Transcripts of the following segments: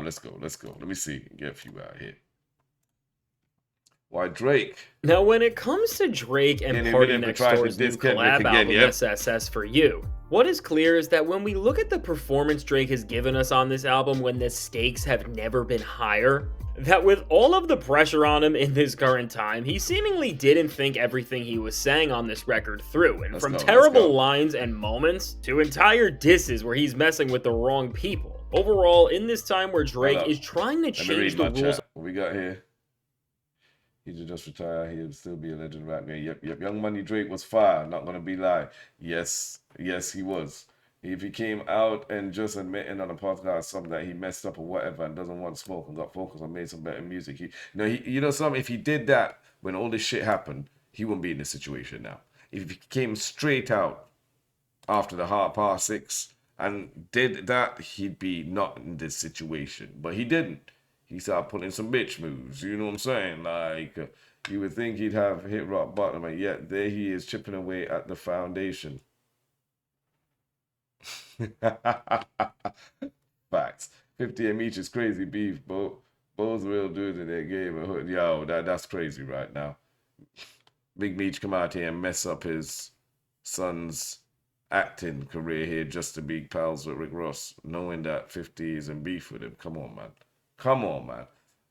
let's go. Let me see. Get a few out here. Why Drake? Now, when it comes to Drake and Party Next Door's new collab album, SSS For You, what is clear is that when we look at the performance Drake has given us on this album when the stakes have never been higher, that with all of the pressure on him in this current time, he seemingly didn't think everything he was saying on this record through, and from terrible lines and moments to entire disses where he's messing with the wrong people. Overall, in this time where Drake is trying to change the rules... What we got here? He should just retire. He'll still be a legend right there. Yep. Young Money Drake was fire. Not gonna be lie. Yes, he was. If he came out and just admitting on a podcast something that he messed up or whatever and doesn't want smoke and got focused and made some better music, you know something. If he did that when all this shit happened, he wouldn't be in this situation now. If he came straight out after the Part 6 and did that, he'd be not in this situation. But he didn't. He started putting some bitch moves, you know what I'm saying? Like, you would think he'd have hit rock bottom, and yet there he is chipping away at the foundation. Facts. 50 each is crazy beef, both real dudes in their game. Yo, that's crazy right now. Big Meech come out here and mess up his son's acting career here just to be pals with Rick Ross, knowing that 50 is in beef with him. Come on, man.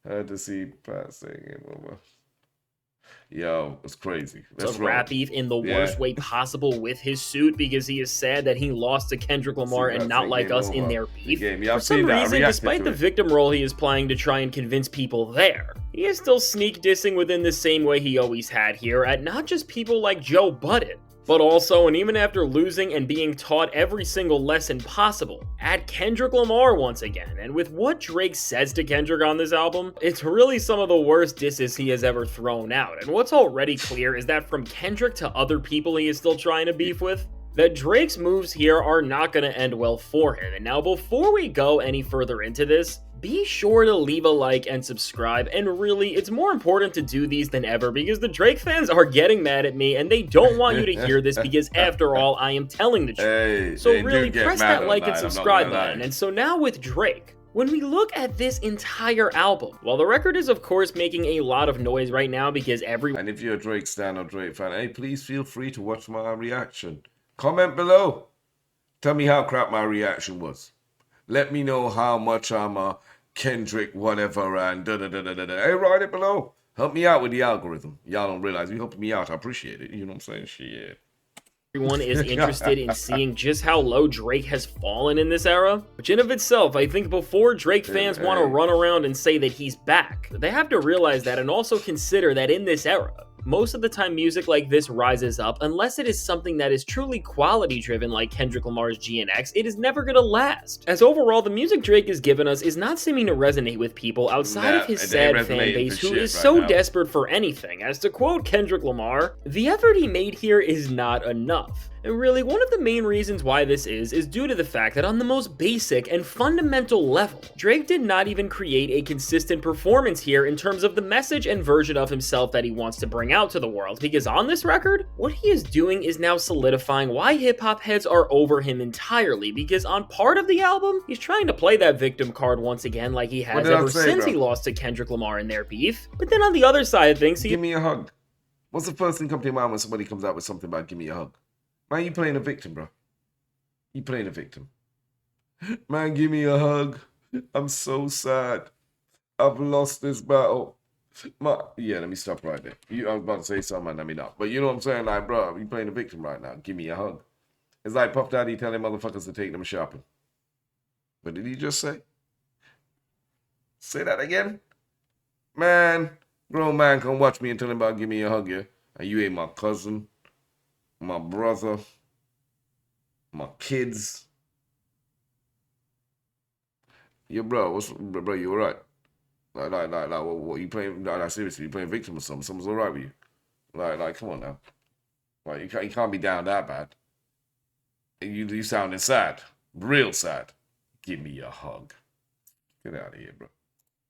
I had to see Pat saying it over. Yo, it's crazy. That's rap beef in the worst way possible with his suit because he is sad that he lost to Kendrick Lamar and Not Like Us in their beef. For some reason, despite the victim role he is playing to try and convince people there, he is still sneak dissing within the same way he always had here at not just people like Joe Budden, but also, and even after losing and being taught every single lesson possible, at Kendrick Lamar once again. And with what Drake says to Kendrick on this album, it's really some of the worst disses he has ever thrown out. And what's already clear is that from Kendrick to other people he is still trying to beef with, that Drake's moves here are not going to end well for him. And now, before we go any further into this, be sure to leave a like and subscribe, and really, it's more important to do these than ever because the Drake fans are getting mad at me and they don't want you to hear this because after all, I am telling the truth. So really, press that like and subscribe button. And so now with Drake, when we look at this entire album, while the record is of course making a lot of noise right now because And if you're a Drake stan or Drake fan, hey, please feel free to watch my reaction. Comment below. Tell me how crap my reaction was. Let me know how much I'm a Kendrick whatever and da-da-da-da-da. Hey, write it below. Help me out with the algorithm. Y'all don't realize you helping me out. I appreciate it. You know what I'm saying? Shit. Everyone is interested in seeing just how low Drake has fallen in this era, which in of itself, I think before Drake fans want to run around and say that he's back, they have to realize that and also consider that in this era, most of the time music like this rises up unless it is something that is truly quality driven like Kendrick Lamar's GNX, it is never gonna last. As overall, the music Drake has given us is not seeming to resonate with people outside of his sad fan base who is so desperate for anything. As to quote Kendrick Lamar, the effort he made here is not enough. And really, one of the main reasons why this is due to the fact that on the most basic and fundamental level, Drake did not even create a consistent performance here in terms of the message and version of himself that he wants to bring out to the world, because on this record, what he is doing is now solidifying why hip-hop heads are over him entirely, because on part of the album, he's trying to play that victim card once again like he has ever since he lost to Kendrick Lamar in their beef, but then on the other side of things, Give me a hug. What's the first thing come to your mind when somebody comes out with something about give me a hug? Man, you playing a victim, bro. You playing a victim. Man, give me a hug. I'm so sad. I've lost this battle. Yeah, let me stop right there. I was about to say something, let me not. But you know what I'm saying? Like, bro, you playing a victim right now. Give me a hug. It's like Puff Daddy telling motherfuckers to take them shopping. What did he just say? Say that again? Man, grown man come watch me and tell him about give me a hug, yeah? And you ain't my cousin, my brother, my kids. Yeah, bro, bro, you alright? Like, what you playing? Like, seriously, you playing victim or something? Something's alright with you? Like, come on now. Like, you can't be down that bad. You sounding sad, real sad. Give me a hug. Get out of here, bro.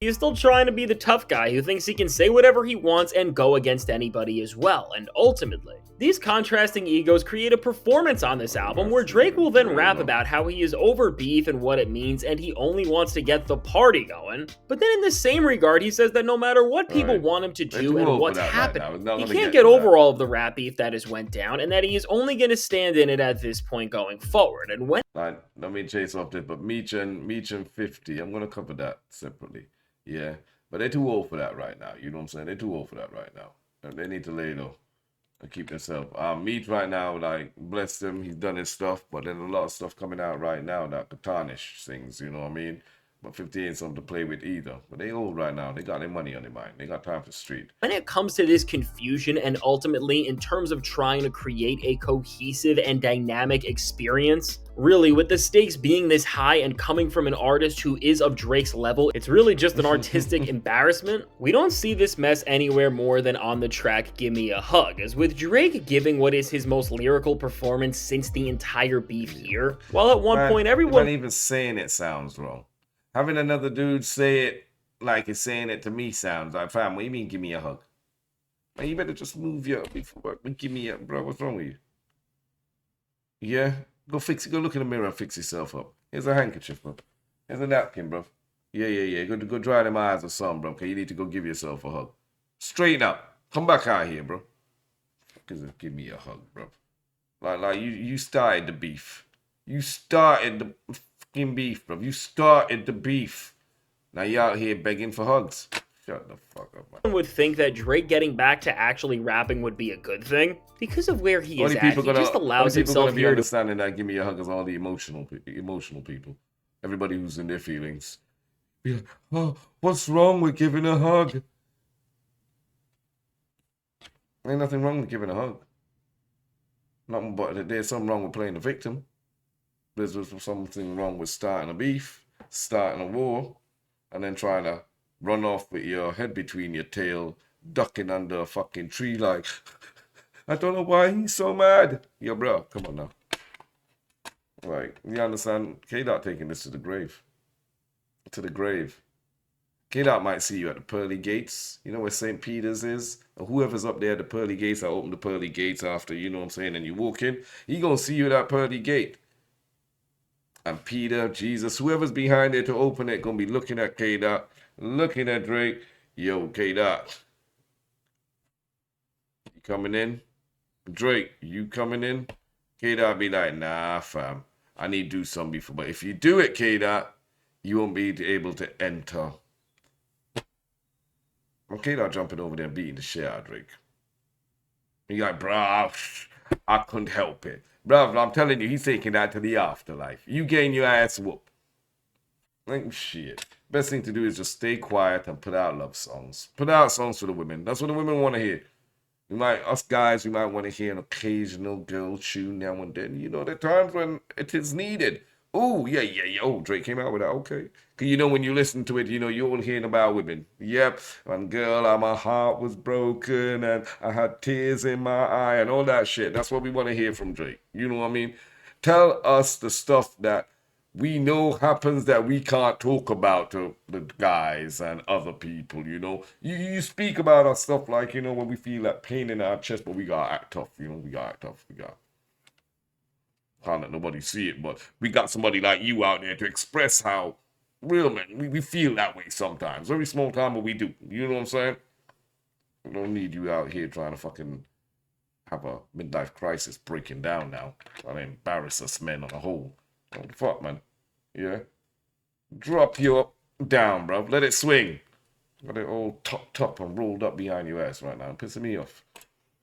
He is still trying to be the tough guy who thinks he can say whatever he wants and go against anybody as well, and ultimately, these contrasting egos create a performance on this album where Drake will then rap about how he is over beef and what it means and he only wants to get the party going, but then in the same regard he says that no matter what people want him to do and what's happening, he can't get over all of the rap beef that has went down and that he is only going to stand in it at this point going forward. And when... Let me chase off this, but Meech and 50, I'm going to cover that separately. Yeah, but they're too old for that right now. You know what I'm saying? They're too old for that right now. They need to lay low and keep themselves. Meech right now, like, bless him, he's done his stuff, but there's a lot of stuff coming out right now that could tarnish things, you know what I mean? But 50 ain't something to play with either. But they old right now. They got their money on their mind. They got time for the street. When it comes to this confusion and ultimately in terms of trying to create a cohesive and dynamic experience, really, with the stakes being this high and coming from an artist who is of Drake's level, it's really just an artistic embarrassment. We don't see this mess anywhere more than on the track Gimme a Hug, as with Drake giving what is his most lyrical performance since the entire beef here, while at one point everyone... Not even saying it sounds wrong. Having another dude say it like he's saying it to me sounds like, fam, what do you mean give me a hug? Man, you better just move your before give me a, bro, what's wrong with you? Yeah? Go fix it. Go look in the mirror and fix yourself up. Here's a handkerchief, bro. Here's a napkin, bro. Yeah. Go dry them eyes or something, bro. Okay, you need to go give yourself a hug. Straighten up. Come back out here, bro. Give me a hug, bro. Like you started the beef. You started the fucking beef, bro. You started the beef. Now you out here begging for hugs. Shut the fuck up, man. One would think that Drake getting back to actually rapping would be a good thing because of where he is at. He just allows himself here to understanding that give me a hug is all the emotional people. Everybody who's in their feelings. Be like, oh, what's wrong with giving a hug? Ain't nothing wrong with giving a hug. Nothing but there's something wrong with playing the victim. There's something wrong with starting a beef, starting a war, and then trying to run off with your head between your tail, ducking under a fucking tree like, I don't know why he's so mad. Yo, bro, come on now. Like, you understand? K-Dot taking this to the grave. To the grave. K-Dot might see you at the pearly gates. You know where St. Peter's is? Or whoever's up there at the pearly gates, I open the pearly gates after, you know what I'm saying, and you walk in. He gonna see you at that pearly gate. And Peter, Jesus, whoever's behind there to open it, gonna be looking at K-Dot, looking at Drake. Yo, K-Dot, you coming in? Drake, you coming in? K-Dot be like, nah, fam, I need to do something before. But if you do it, K-Dot, you won't be able to enter. And K-Dot jumping over there and beating the shit out of Drake. He like, bruh, I couldn't help it. Bruv, I'm telling you, he's taking that to the afterlife. You getting your ass whooped. Like, shit. Best thing to do is just stay quiet and put out love songs. Put out songs for the women. That's what the women want to hear. Us guys, we might want to hear an occasional girl tune now and then. You know, there are times when it is needed. Oh, yeah. Oh, Drake came out with that. Okay. Because, you know, when you listen to it, you know, you're all hearing about women. Yep. And girl, my heart was broken and I had tears in my eye and all that shit. That's what we want to hear from Drake. You know what I mean? Tell us the stuff that we know happens that we can't talk about to the guys and other people, you know. You speak about our stuff like, you know, when we feel that pain in our chest, but we gotta act tough, you know. We gotta act tough. Can't let nobody see it, but we got somebody like you out there to express how real men, we feel that way sometimes. Very small time, but we do. You know what I'm saying? We don't need you out here trying to fucking have a midlife crisis breaking down now. Trying to embarrass us men on the whole. What the fuck, man? Yeah? Drop your down, bro. Let it swing. Got it all top and rolled up behind your ass right now. Pissing me off.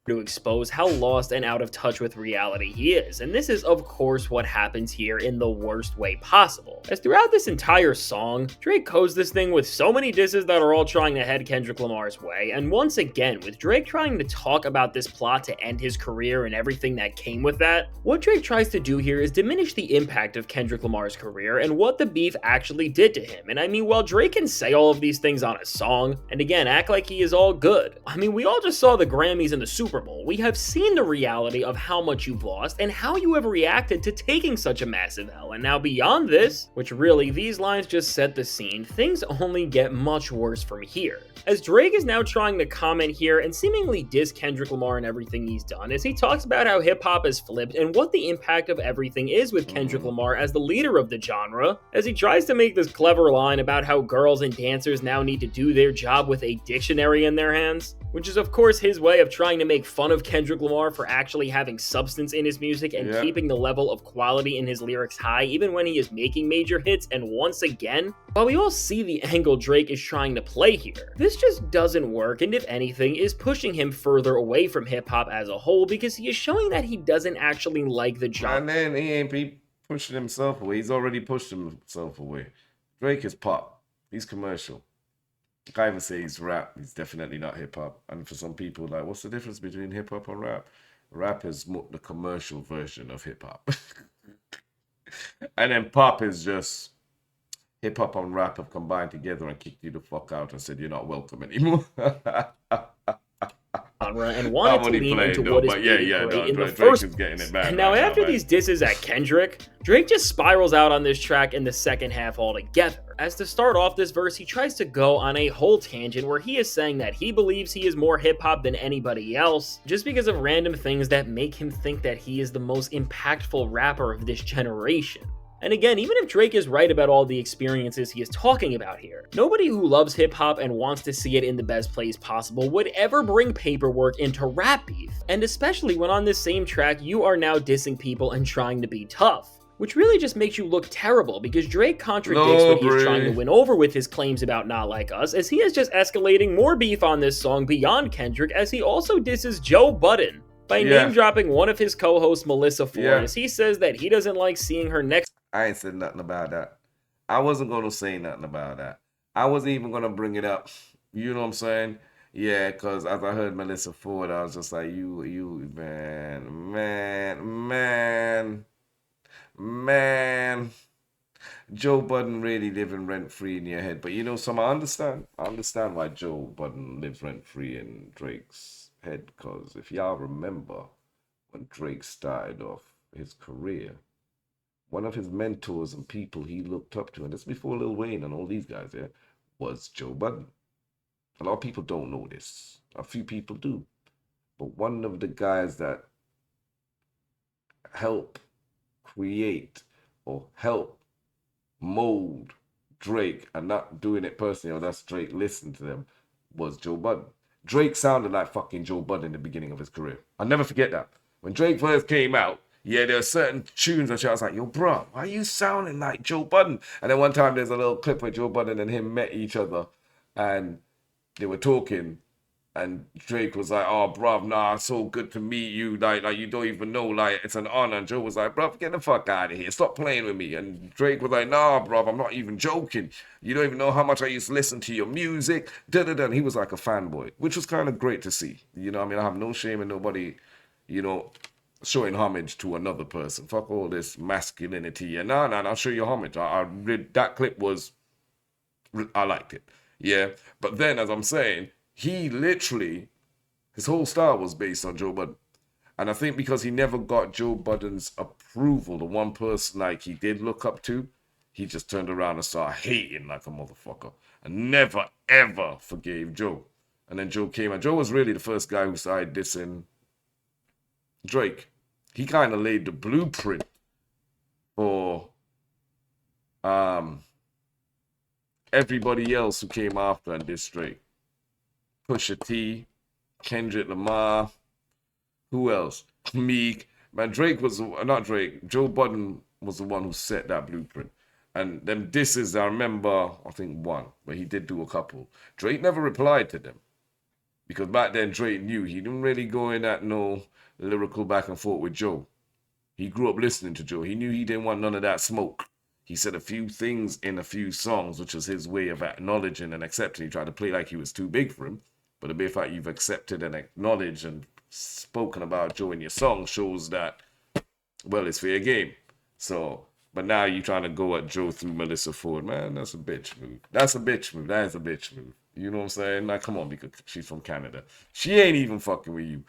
To expose how lost and out of touch with reality he is, and this is of course what happens here in the worst way possible. As throughout this entire song, Drake codes this thing with so many disses that are all trying to head Kendrick Lamar's way, and once again, with Drake trying to talk about this plot to end his career and everything that came with that, what Drake tries to do here is diminish the impact of Kendrick Lamar's career and what the beef actually did to him. And I mean, while Drake can say all of these things on a song, and again, act like he is all good, I mean, we all just saw the Grammys and the Super Super Bowl. We have seen the reality of how much you've lost and how you have reacted to taking such a massive L. And now beyond this, which really these lines just set the scene, things only get much worse from here. As Drake is now trying to comment here and seemingly diss Kendrick Lamar and everything he's done, as he talks about how hip-hop has flipped and what the impact of everything is with Kendrick Lamar as the leader of the genre, as he tries to make this clever line about how girls and dancers now need to do their job with a dictionary in their hands, which is of course his way of trying to make fun of Kendrick Lamar for actually having substance in his music and keeping the level of quality in his lyrics high even when he is making major hits. And once again, while we all see the angle Drake is trying to play here, this just doesn't work, and if anything is pushing him further away from hip-hop as a whole because he is showing that he doesn't actually like the genre. And then he ain't be pushing himself away. He's already pushed himself away. Drake is pop. He's commercial. I can't even say he's rap. He's definitely not hip-hop. And for some people, like, what's the difference between hip-hop and rap? Rap is more the commercial version of hip-hop. And then pop is just hip-hop and rap have combined together and kicked you the fuck out and said you're not welcome anymore. And wanted to lean into what is great in the first place. And now after these disses at Kendrick, Drake just spirals out on this track in the second half altogether. As to start off this verse, he tries to go on a whole tangent where he is saying that he believes he is more hip-hop than anybody else, just because of random things that make him think that he is the most impactful rapper of this generation. And again, even if Drake is right about all the experiences he is talking about here, nobody who loves hip-hop and wants to see it in the best place possible would ever bring paperwork into rap beef, and especially when on this same track you are now dissing people and trying to be tough. Which really just makes you look terrible, because Drake contradicts what he's trying to win over with his claims about Not Like Us, as he is just escalating more beef on this song beyond Kendrick, as he also disses Joe Budden by name-dropping one of his co-hosts, Melissa Ford, as he says that he doesn't like seeing her next. I ain't said nothing about that. I wasn't going to say nothing about that. I wasn't even going to bring it up. You know what I'm saying? Yeah, because as I heard Melissa Ford, I was just like, man. Joe Budden really living rent-free in your head. But you know, I understand. I understand why Joe Budden lives rent-free in Drake's head. Because if y'all remember, when Drake started off his career, one of his mentors and people he looked up to, and this before Lil Wayne and all these guys there, was Joe Budden. A lot of people don't know this. A few people do. But one of the guys that help create or help mold Drake, and not doing it personally, or that's Drake listening to them, was Joe Budden. Drake sounded like fucking Joe Budden in the beginning of his career. I'll never forget that. When Drake first came out, there are certain tunes that I was like, yo, bro, why are you sounding like Joe Budden? And then one time there's a little clip where Joe Budden and him met each other and they were talking, and Drake was like, oh, bruv, nah, it's so good to meet you. Like you don't even know, like, it's an honor. And Joe was like, bruv, get the fuck out of here. Stop playing with me. And Drake was like, nah, bruv, I'm not even joking. You don't even know how much I used to listen to your music. And he was like a fanboy, which was kind of great to see. You know what I mean? I have no shame in nobody, you know, showing homage to another person. Fuck all this masculinity. And nah, I'll show you homage. I read that clip I liked it. Yeah. But then, as I'm saying, he literally, his whole style was based on Joe Budden. And I think because he never got Joe Budden's approval, the one person like he did look up to, he just turned around and started hating like a motherfucker. And never, ever forgave Joe. And then Joe came, and Joe was really the first guy who started dissing Drake. He kind of laid the blueprint for everybody else who came after and dissed Drake. Pusha T, Kendrick Lamar, who else? Meek. Man, Joe Budden was the one who set that blueprint. And them disses, I remember, I think one, but he did do a couple. Drake never replied to them. Because back then, Drake knew he didn't really go in at no lyrical back and forth with Joe. He grew up listening to Joe. He knew he didn't want none of that smoke. He said a few things in a few songs, which was his way of acknowledging and accepting. He tried to play like he was too big for him. But the mere fact you've accepted and acknowledged and spoken about Joe in your song shows that, well, it's fair game. So But now you trying to go at Joe through Melissa Ford, man. That's a bitch move. That's a bitch move. That is a bitch move. You know what I'm saying? Now, come on, because she's from Canada. She ain't even fucking with you.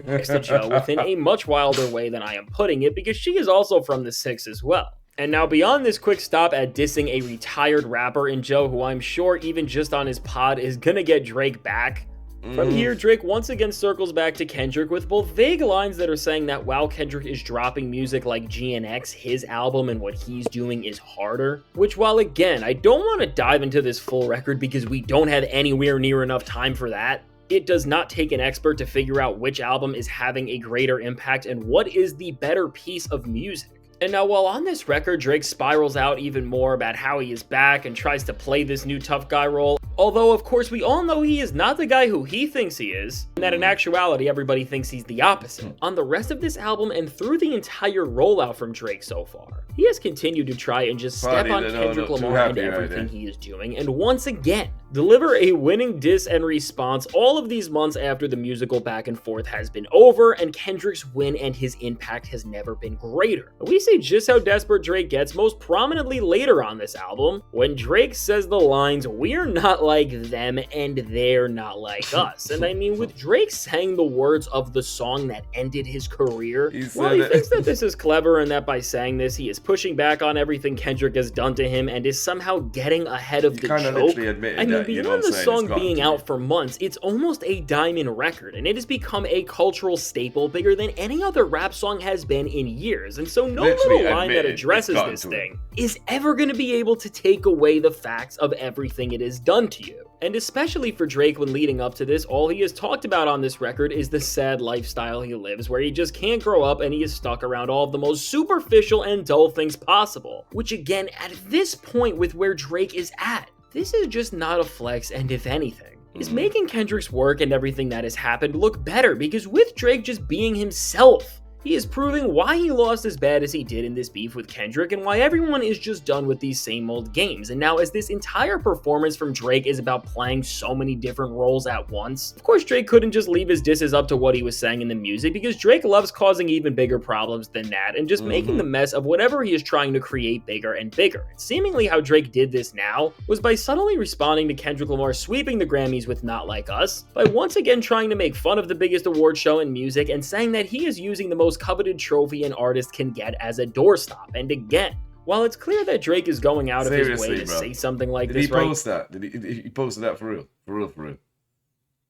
Next to Joe within a much wilder way than I am putting it, because she is also from the 6 as well. And now beyond this quick stop at dissing a retired rapper in Joe, who I'm sure even just on his pod is gonna get Drake back, from here, Drake once again circles back to Kendrick with both vague lines that are saying that while Kendrick is dropping music like GNX, his album and what he's doing is harder. Which, while again, I don't want to dive into this full record because we don't have anywhere near enough time for that, it does not take an expert to figure out which album is having a greater impact and what is the better piece of music. And now while on this record, Drake spirals out even more about how he is back and tries to play this new tough guy role, although of course we all know he is not the guy who he thinks he is, and that in actuality everybody thinks he's the opposite. On the rest of this album and through the entire rollout from Drake so far, he has continued to try and just step on Kendrick Lamar and everything he is doing, and once again, deliver a winning diss and response all of these months after the musical back and forth has been over, and Kendrick's win and his impact has never been greater. We see just how desperate Drake gets most prominently later on this album, when Drake says the lines, "We're not like them and they're not like us." And I mean, with Drake saying the words of the song that ended his career, while he thinks that this is clever and that by saying this he is pushing back on everything Kendrick has done to him and is somehow getting ahead of the joke, I mean, beyond the song being out for months, it's almost a diamond record, and it has become a cultural staple bigger than any other rap song has been in years, and so no little line that addresses this thing is ever going to be able to take away the facts of everything it has done to you. And especially for Drake, when leading up to this, all he has talked about on this record is the sad lifestyle he lives, where he just can't grow up and he is stuck around all of the most superficial and dull things possible. Which again, at this point with where Drake is at, this is just not a flex, and if anything, is making Kendrick's work and everything that has happened look better, because with Drake just being himself, he is proving why he lost as bad as he did in this beef with Kendrick and why everyone is just done with these same old games. And now as this entire performance from Drake is about playing so many different roles at once, of course Drake couldn't just leave his disses up to what he was saying in the music, because Drake loves causing even bigger problems than that and just making the mess of whatever he is trying to create bigger and bigger. And seemingly how Drake did this now was by subtly responding to Kendrick Lamar sweeping the Grammys with Not Like Us, by once again trying to make fun of the biggest award show in music and saying that he is using the most coveted trophy an artist can get as a doorstop. And again, while it's clear that Drake is going out of his way to say something like this, did he post that? Did he posted that for real? For real.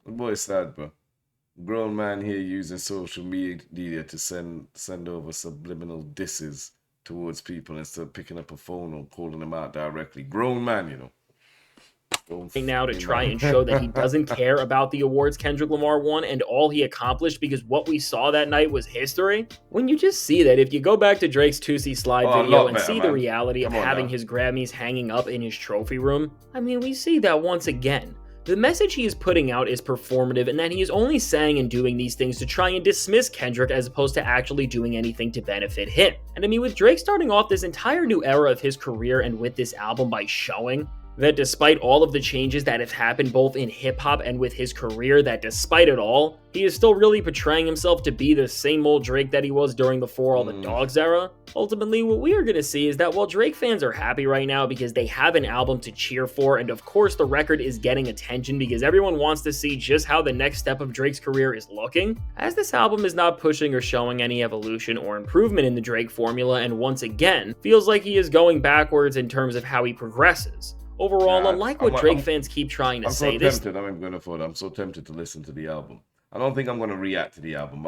The boy is sad, bro. Grown man here using social media to send over subliminal disses towards people instead of picking up a phone or calling them out directly. Grown man, you know. Now to try and show that he doesn't care about the awards Kendrick Lamar won and all he accomplished, because what we saw that night was history. When you just see that, if you go back to Drake's Tootsie Slide video and see the reality of having his Grammys hanging up in his trophy room, I mean, we see that once again. The message he is putting out is performative, and that he is only saying and doing these things to try and dismiss Kendrick as opposed to actually doing anything to benefit him. And I mean, with Drake starting off this entire new era of his career and with this album by showing that despite all of the changes that have happened both in hip-hop and with his career, that despite it all, he is still really portraying himself to be the same old Drake that he was during the For All the Dogs era. Ultimately, what we are going to see is that while Drake fans are happy right now because they have an album to cheer for, and of course the record is getting attention because everyone wants to see just how the next step of Drake's career is looking, as this album is not pushing or showing any evolution or improvement in the Drake formula, and once again, feels like he is going backwards in terms of how he progresses. Overall, unlike what Drake fans keep trying to say, I'm so tempted to listen to the album. I don't think I'm going to react to the album.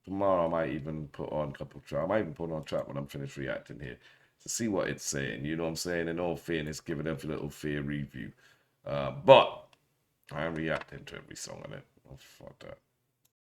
Tomorrow I might even put on a couple of tracks. I might even put on a track when I'm finished reacting here to see what it's saying. You know what I'm saying? In all fairness, give it a little fair review. But I am reacting to every song on it. Oh, fuck that.